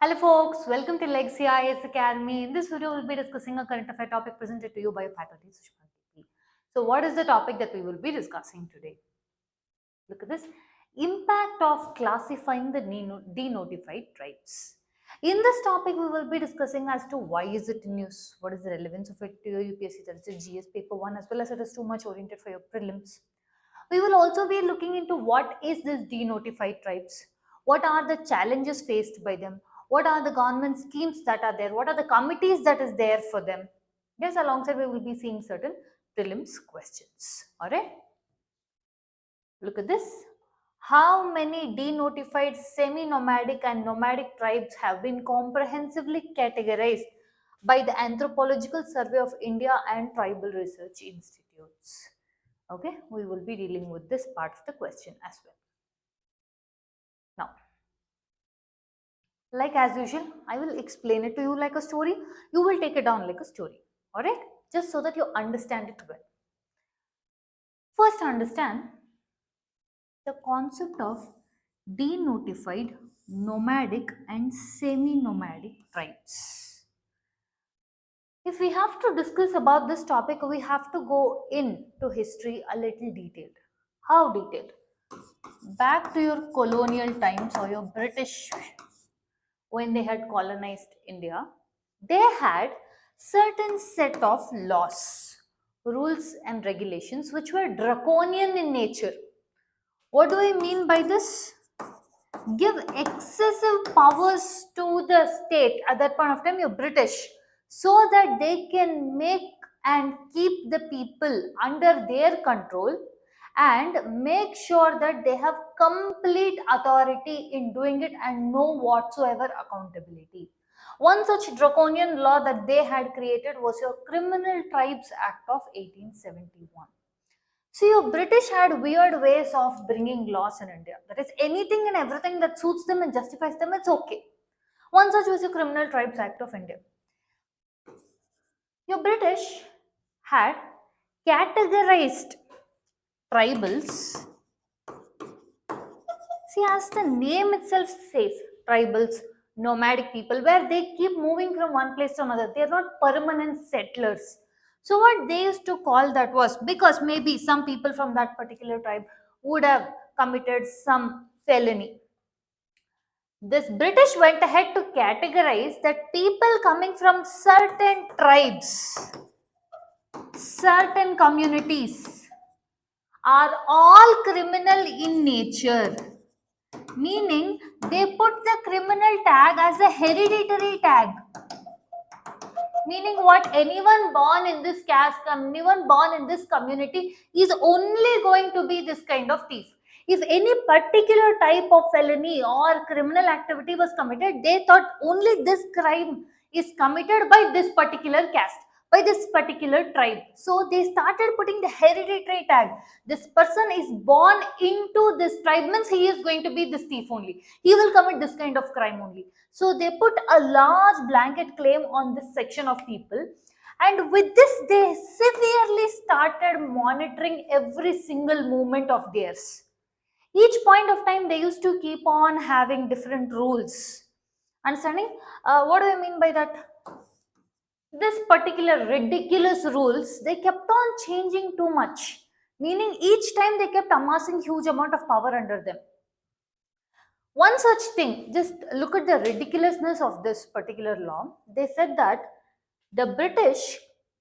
Hello folks, welcome to Legacy IAS Academy. In this video, we'll be discussing a current affair topic presented to you by faculty Sushma KP. So what is the topic that we will be discussing today? Look at this. Impact of classifying the denotified tribes. In this topic, we will be discussing as to why is it in use, what is the relevance of it to your UPSC, that is a GS paper 1, as well as it is too much oriented for your prelims. We will also be looking into what is this denotified tribes, what are the challenges faced by them, what are the government schemes that are there, what are the committees that is there for them. Yes, alongside we will be seeing certain prelims questions. All right. Look at this. How many denotified semi-nomadic and nomadic tribes have been comprehensively categorized by the Anthropological Survey of India and Tribal Research Institutes? Okay, we will be dealing with this part of the question as well. Now, like as usual, I will explain it to you like a story. You will take it down like a story. All right, just so that you understand it well. First, understand the concept of denotified, nomadic and semi-nomadic tribes. If we have to discuss about this topic, we have to go into history a little detailed. How detailed? Back to your colonial times or your British, when they had colonized India, they had certain set of laws, rules and regulations which were draconian in nature. What do I mean by this? Give excessive powers to the state at that point of time, you're British, so that they can make and keep the people under their control and make sure that they have complete authority in doing it and no whatsoever accountability. One such draconian law that they had created was your Criminal Tribes Act of 1871. See, your British had weird ways of bringing laws in India. That is, anything and everything that suits them and justifies them, it's okay. One such was the Criminal Tribes Act of India. Your British had categorized tribals. See, as the name itself says, tribals, nomadic people, where they keep moving from one place to another. They are not permanent settlers. So what they used to call that was, because maybe some people from that particular tribe would have committed some felony. This British went ahead to categorize that people coming from certain tribes, certain communities are all criminal in nature. Meaning they put the criminal tag as a hereditary tag. Meaning what, anyone born in this caste, anyone born in this community is only going to be this kind of thief. If any particular type of felony or criminal activity was committed, they thought only this crime is committed by this particular caste, by this particular tribe. So they started putting the hereditary tag. This person is born into this tribe, means he is going to be this thief only. He will commit this kind of crime only. So they put a large blanket claim on this section of people. And with this, they severely started monitoring every single movement of theirs. Each point of time, they used to keep on having different rules. Understanding? What do I mean by that? This particular ridiculous rules, they kept on changing too much. Meaning each time they kept amassing huge amount of power under them. One such thing, just look at the ridiculousness of this particular law. They said that the British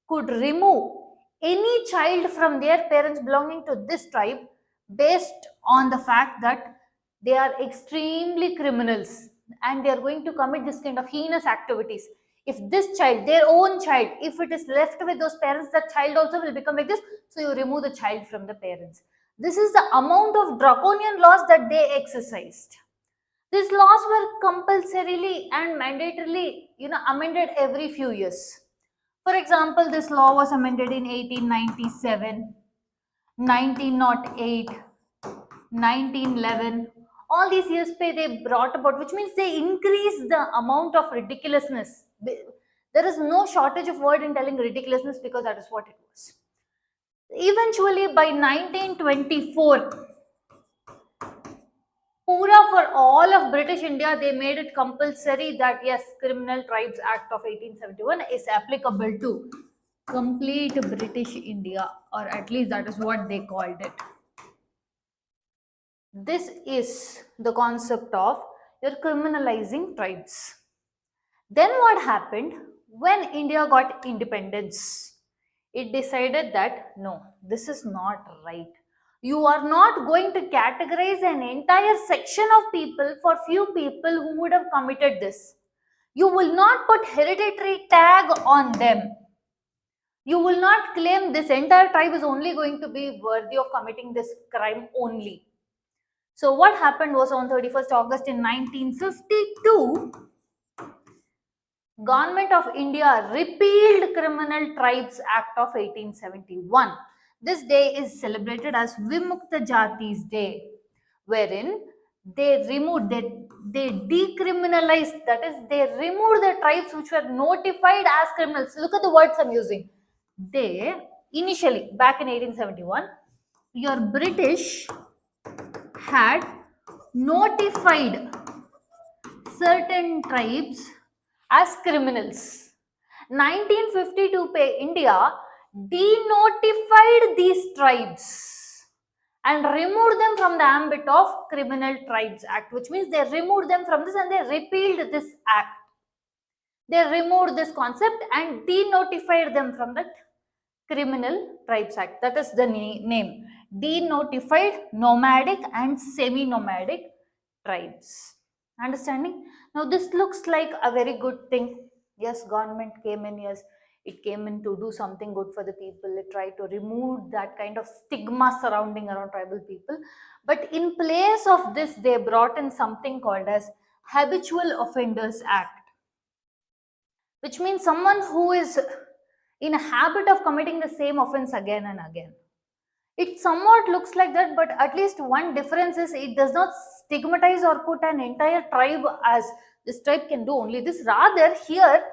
could remove any child from their parents belonging to this tribe based on the fact that they are extremely criminals and they are going to commit this kind of heinous activities. If this child, their own child, if it is left with those parents, that child also will become like this. So you remove the child from the parents. This is the amount of draconian laws that they exercised. These laws were compulsorily and mandatorily, amended every few years. For example, this law was amended in 1897, 1908, 1911. All these years they brought about, which means they increased the amount of ridiculousness. There is no shortage of word in telling ridiculousness because that is what it was. Eventually, by 1924, Pura for all of British India, they made it compulsory that yes, Criminal Tribes Act of 1871 is applicable to complete British India, or at least that is what they called it. This is the concept of your criminalizing tribes. Then what happened when India got independence? It decided that no, this is not right. You are not going to categorize an entire section of people for few people who would have committed this. You will not put hereditary tag on them. You will not claim this entire tribe is only going to be worthy of committing this crime only. So what happened was on 31st August in 1952, Government of India repealed Criminal Tribes Act of 1871. This day is celebrated as Vimukta Jati's Day, wherein they decriminalized, that is, they removed the tribes which were notified as criminals. Look at the words I'm using. They, initially, back in 1871, your British had notified certain tribes as criminals. 1952 India denotified these tribes and removed them from the ambit of Criminal Tribes Act, which means they removed them from this and they repealed this act. They removed this concept and denotified them from the Criminal Tribes Act. That is the name. Denotified nomadic and semi-nomadic tribes. Understanding? Now this looks like a very good thing. Yes, government came in, yes, it came in to do something good for the people. It tried to remove that kind of stigma surrounding around tribal people. But in place of this, they brought in something called as Habitual Offenders Act, which means someone who is in a habit of committing the same offense again and again. It somewhat looks like that, but at least one difference is it does not stigmatize or put an entire tribe as this tribe can do only this. Rather, here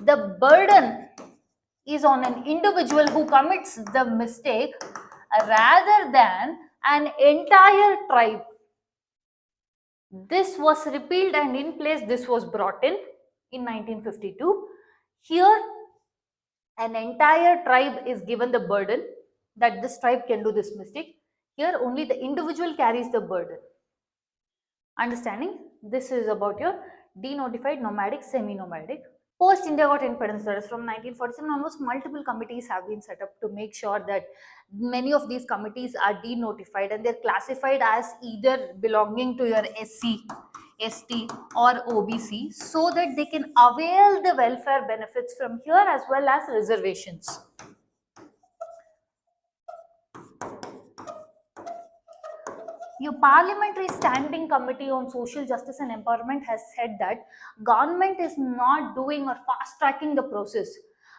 the burden is on an individual who commits the mistake rather than an entire tribe. This was repealed and in place this was brought in 1952. Here an entire tribe is given the burden that this tribe can do this mistake. Here only the individual carries the burden. Understanding? This is about your denotified, nomadic, semi-nomadic. Post India got independence, that is from 1947 onwards, multiple committees have been set up to make sure that many of these committees are denotified and they're classified as either belonging to your SC, ST or OBC, so that they can avail the welfare benefits from here as well as reservations. Your Parliamentary Standing Committee on Social Justice and Empowerment has said that government is not doing or fast tracking the process,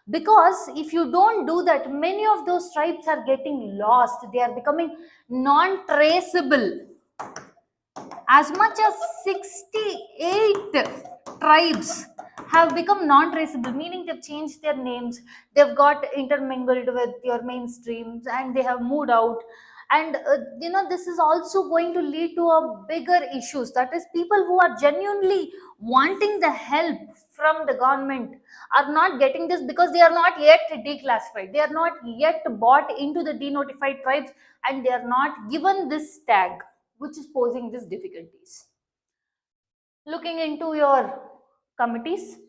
because if you don't do that, many of those tribes are getting lost. They are becoming non-traceable. As much as 68 tribes have become non-traceable, meaning they've changed their names, they've got intermingled with your mainstreams and they have moved out. And this is also going to lead to a bigger issues, that is people who are genuinely wanting the help from the government are not getting this because they are not yet declassified, they are not yet bought into the denotified tribes, and they are not given this tag, which is posing these difficulties. Looking into your committees,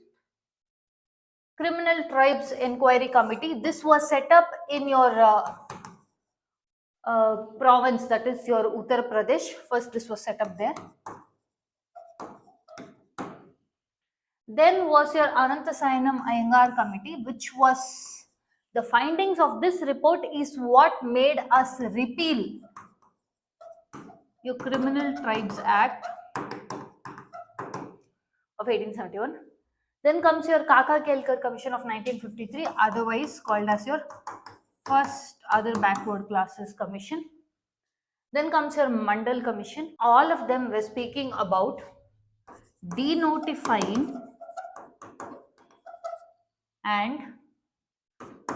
Criminal Tribes Inquiry Committee, this was set up in your province, that is your Uttar Pradesh. First this was set up there. Then was your Anantasayanam Iyengar Committee, which was, the findings of this report is what made us repeal your Criminal Tribes Act of 1871. Then comes your Kaka Kelkar Commission of 1953, otherwise called as your First Other Backward Classes Commission. Then comes your Mandal Commission. All of them were speaking about denotifying and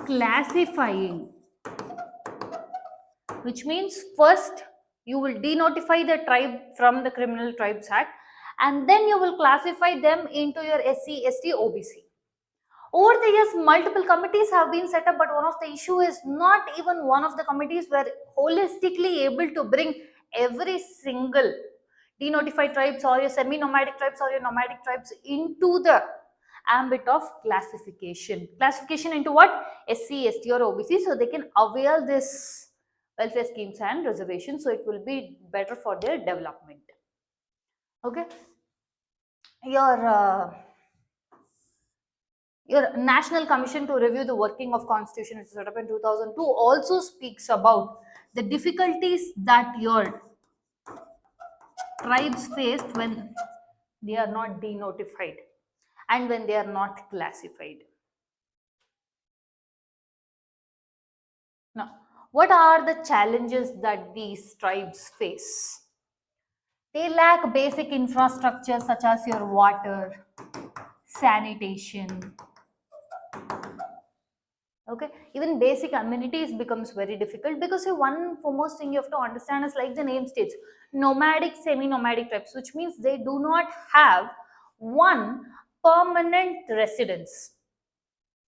classifying, which means first You will denotify the tribe from the Criminal Tribes Act, and then you will classify them into your SC, ST, OBC. Over the years, multiple committees have been set up, but one of the issue is not even one of the committees were holistically able to bring every single denotified tribes or your semi-nomadic tribes or your nomadic tribes into the ambit of classification. Classification into what? SC, ST or OBC, so they can avail this welfare schemes and reservations, so it will be better for their development. Okay. Your National Commission to Review the Working of Constitution, which is set up in 2002, also speaks about the difficulties that your tribes faced when they are not denotified and when they are not classified. Now, what are the challenges that these tribes face? They lack basic infrastructure such as your water, sanitation. Okay, even basic amenities becomes very difficult because one foremost thing you have to understand is like the name states, nomadic, semi-nomadic tribes, which means they do not have one permanent residence.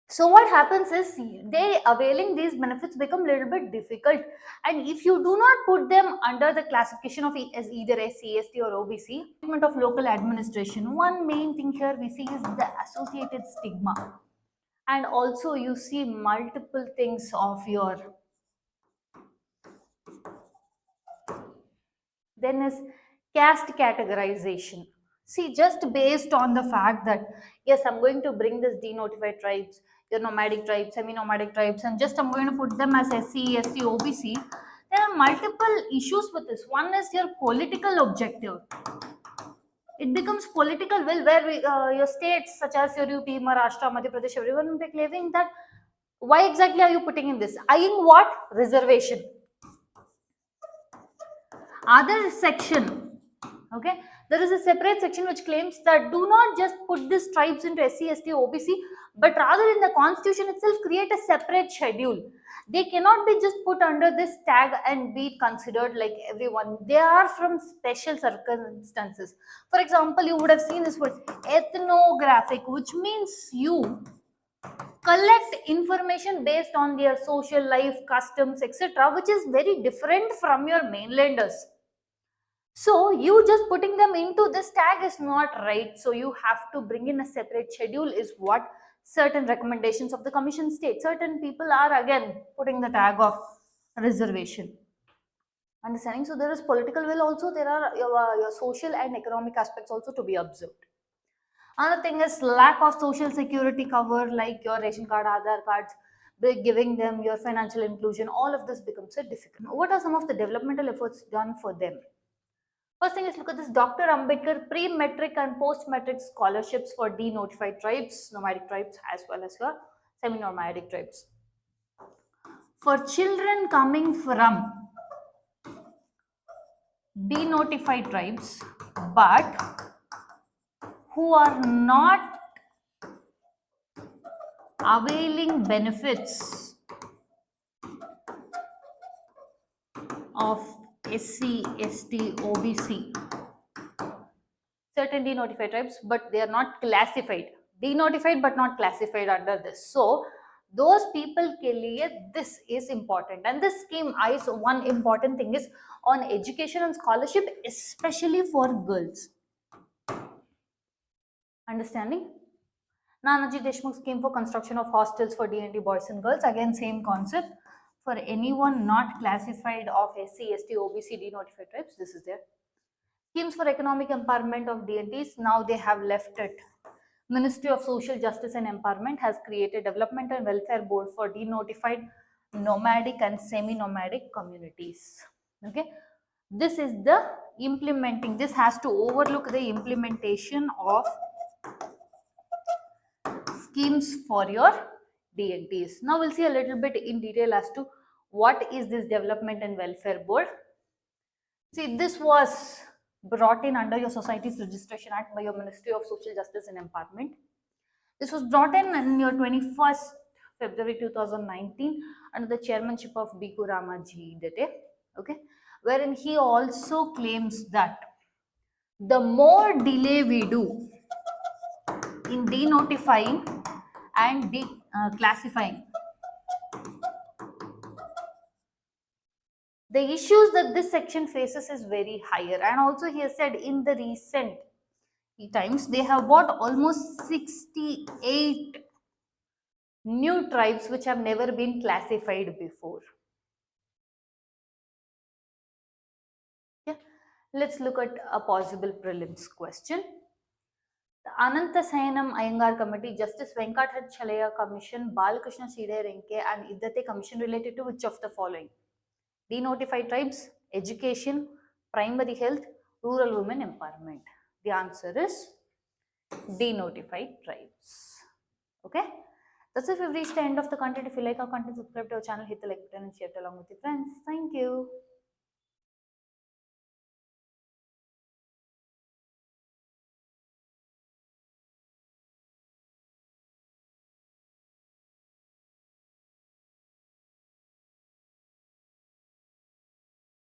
So what happens is they availing these benefits become a little bit difficult, and if you do not put them under the classification of as either SC, ST or OBC, treatment of local administration, one main thing here we see is the associated stigma, and also you see multiple things of your, then is caste categorization. See, just based on the fact that yes, I'm going to bring this denotified tribes, your nomadic tribes, semi-nomadic tribes, and just I'm going to put them as SC, ST, OBC, there are multiple issues with this. One is your political objective. It becomes political will where your states such as your UP, Maharashtra, Madhya Pradesh, everyone will be claiming that why exactly are you putting in this? Eyeing what? Reservation. Other section, okay, there is a separate section which claims that do not just put these tribes into SC, ST, OBC, but rather in the constitution itself create a separate schedule. They cannot be just put under this tag and be considered like everyone. They are from special circumstances. For example, you would have seen this word ethnographic, which means you collect information based on their social life, customs, etc., which is very different from your mainlanders. So you just putting them into this tag is not right. So you have to bring in a separate schedule is what certain recommendations of the commission state. Certain people are again putting the tag of reservation. Understanding? So there is political will also, there are your social and economic aspects also to be observed. Another thing is lack of social security cover like your ration card, Aadhaar cards, giving them your financial inclusion, all of this becomes a difficult. What are some of the developmental efforts done for them? First thing is look at this Dr. Ambedkar pre-metric and post-metric scholarships for denotified tribes, nomadic tribes, as well as your semi-nomadic tribes. For children coming from denotified tribes, but who are not availing benefits of SC, ST, OBC, certain denotified tribes, but they are not classified. Denotified but not classified under this. So those people ke liye this is important, and this scheme is one important thing is on education and scholarship, especially for girls. Understanding? Nanaji Deshmukh scheme for construction of hostels for DNT boys and girls. Again, same concept. For anyone not classified of SC, ST, OBC, denotified tribes, this is there. Schemes for economic empowerment of DNTs, now they have left it. Ministry of Social Justice and Empowerment has created Development and Welfare Board for denotified nomadic and semi-nomadic communities. Okay, this is the implementing. This has to overlook the implementation of schemes for your DNTs. Now we'll see a little bit in detail as to what is this Development and Welfare Board. See, this was brought in under your Societies Registration Act by your Ministry of Social Justice and Empowerment. This was brought in your 21st February 2019 under the chairmanship of B. Ramaji Dete. Okay. wherein he also claims that the more delay we do in denotifying and classifying, the issues that this section faces is very higher. And also he has said in the recent times they have bought almost 68 new tribes which have never been classified before. Yeah. Let's look at a possible prelims question. The Anantasayanam Iyengar Committee, Justice Venkatachalaya Commission, Balakrishna Side Renke, and Iddate Commission related to which of the following? Denotified tribes, education, primary health, rural women empowerment. The answer is denotified tribes. Okay? That's it. We've reached the end of the content. If you like our content, subscribe to our channel, hit the like button and share it along with your friends. Thank you.